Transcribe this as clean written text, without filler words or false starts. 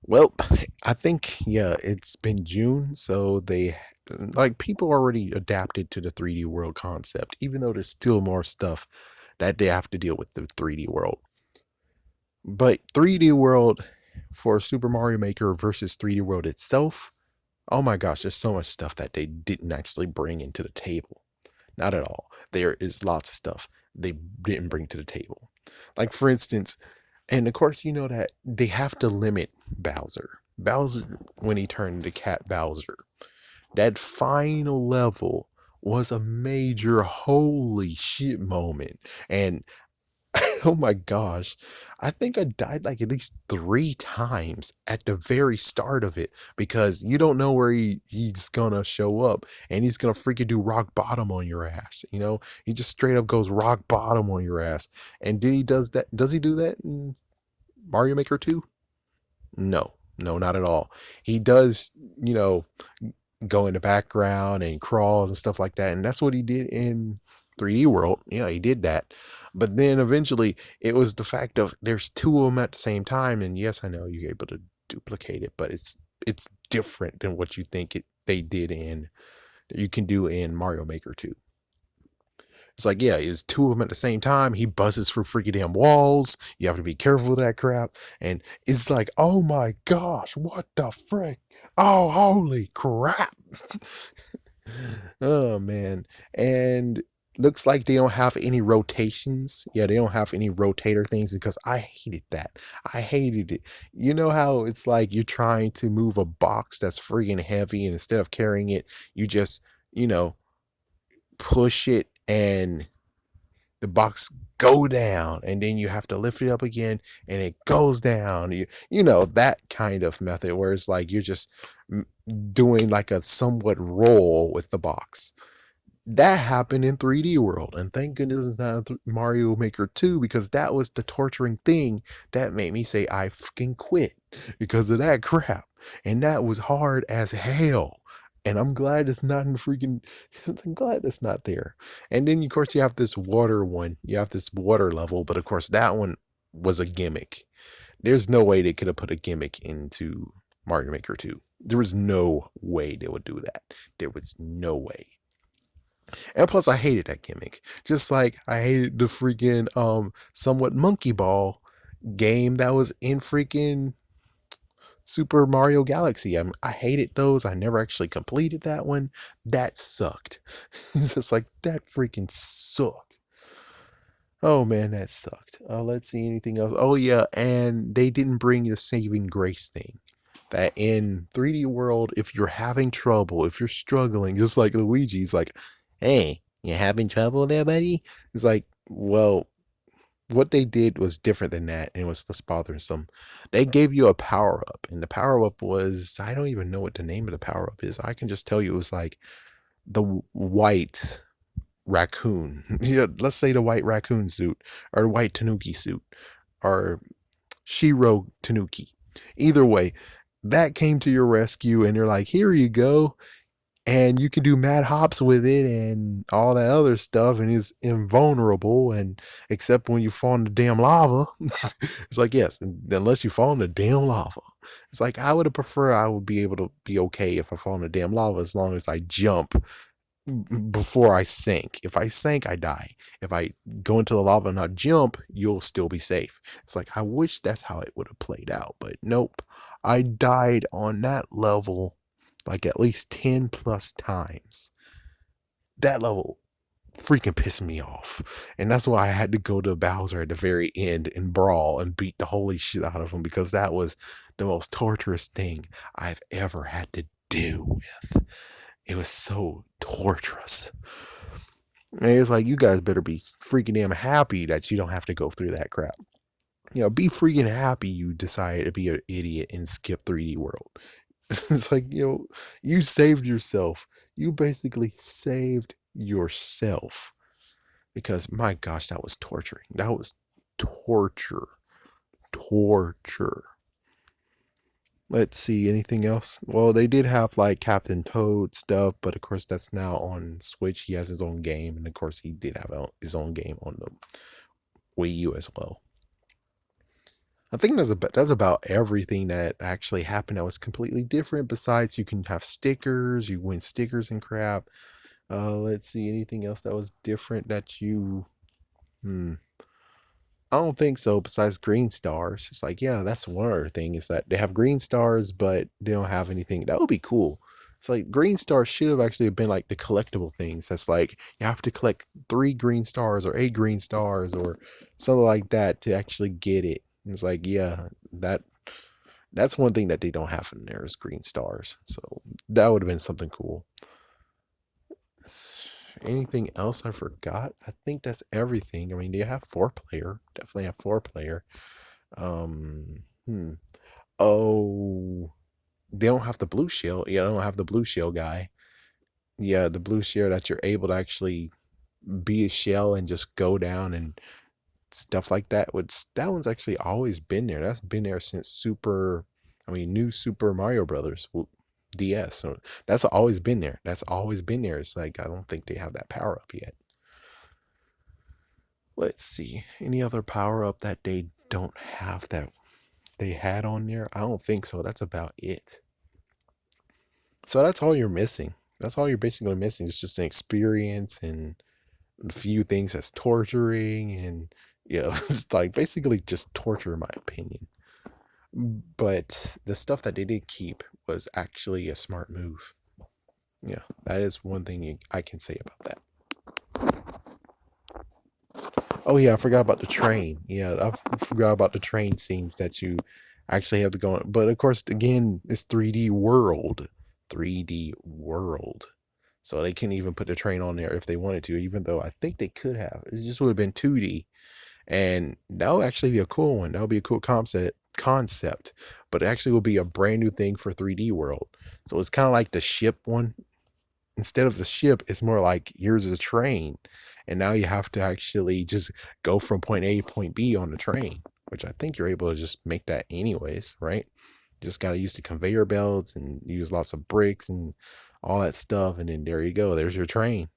Well, I think, yeah, it's been June, so like, people already adapted to the 3D world concept, even though there's still more stuff that they have to deal with the 3D world. But 3D world for Super Mario Maker versus 3D world itself, oh my gosh, there's so much stuff that they didn't actually bring into the table. Not at all. There is lots of stuff they didn't bring to the table. Like, for instance, and of course, you know that they have to limit Bowser. Bowser, when he turned to Cat Bowser, that final level was a major holy shit moment. And oh my gosh, I think I died like at least 3 times at the very start of it because you don't know where he's gonna show up and he's gonna freaking do rock bottom on your ass. He just straight up goes rock bottom on your ass. And did he does that? Does he do that in Mario Maker 2? No, no, not at all. He does, go in the background and crawls and stuff like that. And that's what he did in 3D World. Yeah, he did that. But then eventually it was the fact of there's two of them at the same time. And yes, I know you're able to duplicate it, but it's different than what you think they did in you can do in Mario Maker 2. It's like, yeah, it's two of them at the same time. He buzzes through freaking damn walls. You have to be careful of that crap. And it's like, oh my gosh, what the frick? Oh, holy crap. Oh, man. And looks like they don't have any rotations. Yeah, they don't have any rotator things because I hated that. I hated it. You know how it's like you're trying to move a box that's friggin' heavy, and instead of carrying it, you just, you know, push it and the box go down and then you have to lift it up again and it goes down. You know that kind of method where it's like you're just doing like a somewhat roll with the box. That happened in 3D World, and thank goodness it's not Mario Maker 2 because that was the torturing thing that made me say I fucking quit because of that crap. And that was hard as hell. And I'm glad it's not in freaking. I'm glad it's not there. And then, of course, you have this water one. You have this water level, but of course, that one was a gimmick. There's no way they could have put a gimmick into Mario Maker 2. There was no way they would do that. There was no way. And plus, I hated that gimmick. Just like I hated the freaking somewhat monkey ball game that was in freaking Super Mario Galaxy. I hated those. I never actually completed that one. That sucked. It's just like that freaking sucked. Oh man, that sucked. Let's see anything else. Oh yeah, and they didn't bring the saving grace thing. That in 3D World, if you're having trouble, if you're struggling, just like Luigi's like, hey, you having trouble there, buddy? It's like, well, what they did was different than that, and it was less bothersome. They gave you a power up, and the power up was I don't even know what the name of the power up is. I can just tell you it was like the white raccoon. Yeah, let's say the white raccoon suit, or the white Tanuki suit, or Shiro Tanuki. Either way, that came to your rescue, and they're like, here you go. And you can do mad hops with it and all that other stuff, and it's invulnerable. And except when you fall in the damn lava, it's like, yes, unless you fall in the damn lava. It's like, I would have preferred I would be able to be okay if I fall in the damn lava as long as I jump before I sink. If I sink, I die. If I go into the lava and not jump, you'll still be safe. It's like, I wish that's how it would have played out, but nope. I died on that level like at least 10 plus times. That level freaking pissed me off. And that's why I had to go to Bowser at the very end and brawl and beat the holy shit out of him because that was the most torturous thing I've ever had to deal with. It was so torturous. And it's like, you guys better be freaking damn happy that you don't have to go through that crap. Be freaking happy you decided to be an idiot and skip 3D World. It's like, you saved yourself. You basically saved yourself. Because my gosh, that was torturing. That was torture. Torture. Let's see, anything else? Well, they did have like Captain Toad stuff, but of course that's now on Switch. He has his own game, and of course he did have his own game on the Wii U as well. I think that's about everything that actually happened that was completely different. Besides, you can have stickers, you win stickers and crap. Let's see, anything else that was different that you. Hmm. I don't think so. Besides green stars, it's like, yeah, that's one other thing is that they have green stars, but they don't have anything. That would be cool. It's like green stars should have actually been like the collectible things. That's like you have to collect 3 green stars or 8 green stars or something like that to actually get it. And it's like, yeah, that's one thing that they don't have in there is green stars. So that would have been something cool. Anything else I forgot? I think that's everything. I mean, they have 4 player. Definitely have 4 player. Hmm. Oh, they don't have the blue shield. Yeah, they don't have the blue shield guy. Yeah, the blue shield that you're able to actually be a shell and just go down and stuff like that. Which that one's actually always been there. That's been there since New Super Mario Brothers DS. So that's always been there. That's always been there. It's like I don't think they have that power up yet. Let's see. Any other power up that they don't have that they had on there? I don't think so. That's about it. So that's all you're missing. That's all you're basically missing. It's just an experience and a few things that's torturing and it's like basically just torture in my opinion. But the stuff that they did keep was actually a smart move. Yeah, that is one thing I can say about that. Oh yeah, I forgot about the train. Yeah, I forgot about the train scenes that you actually have to go on. But of course, again, it's 3D world. 3D world. So they couldn't even put the train on there if they wanted to, even though I think they could have. It just would have been 2D. And that would actually be a cool one. That would be a cool concept. But it actually will be a brand new thing for 3D world. So it's kind of like the ship one. Instead of the ship, it's more like here's a train. And now you have to actually just go from point A to point B on the train, which I think you're able to just make that anyways, right? Just got to use the conveyor belts and use lots of bricks and all that stuff. And then there you go. There's your train.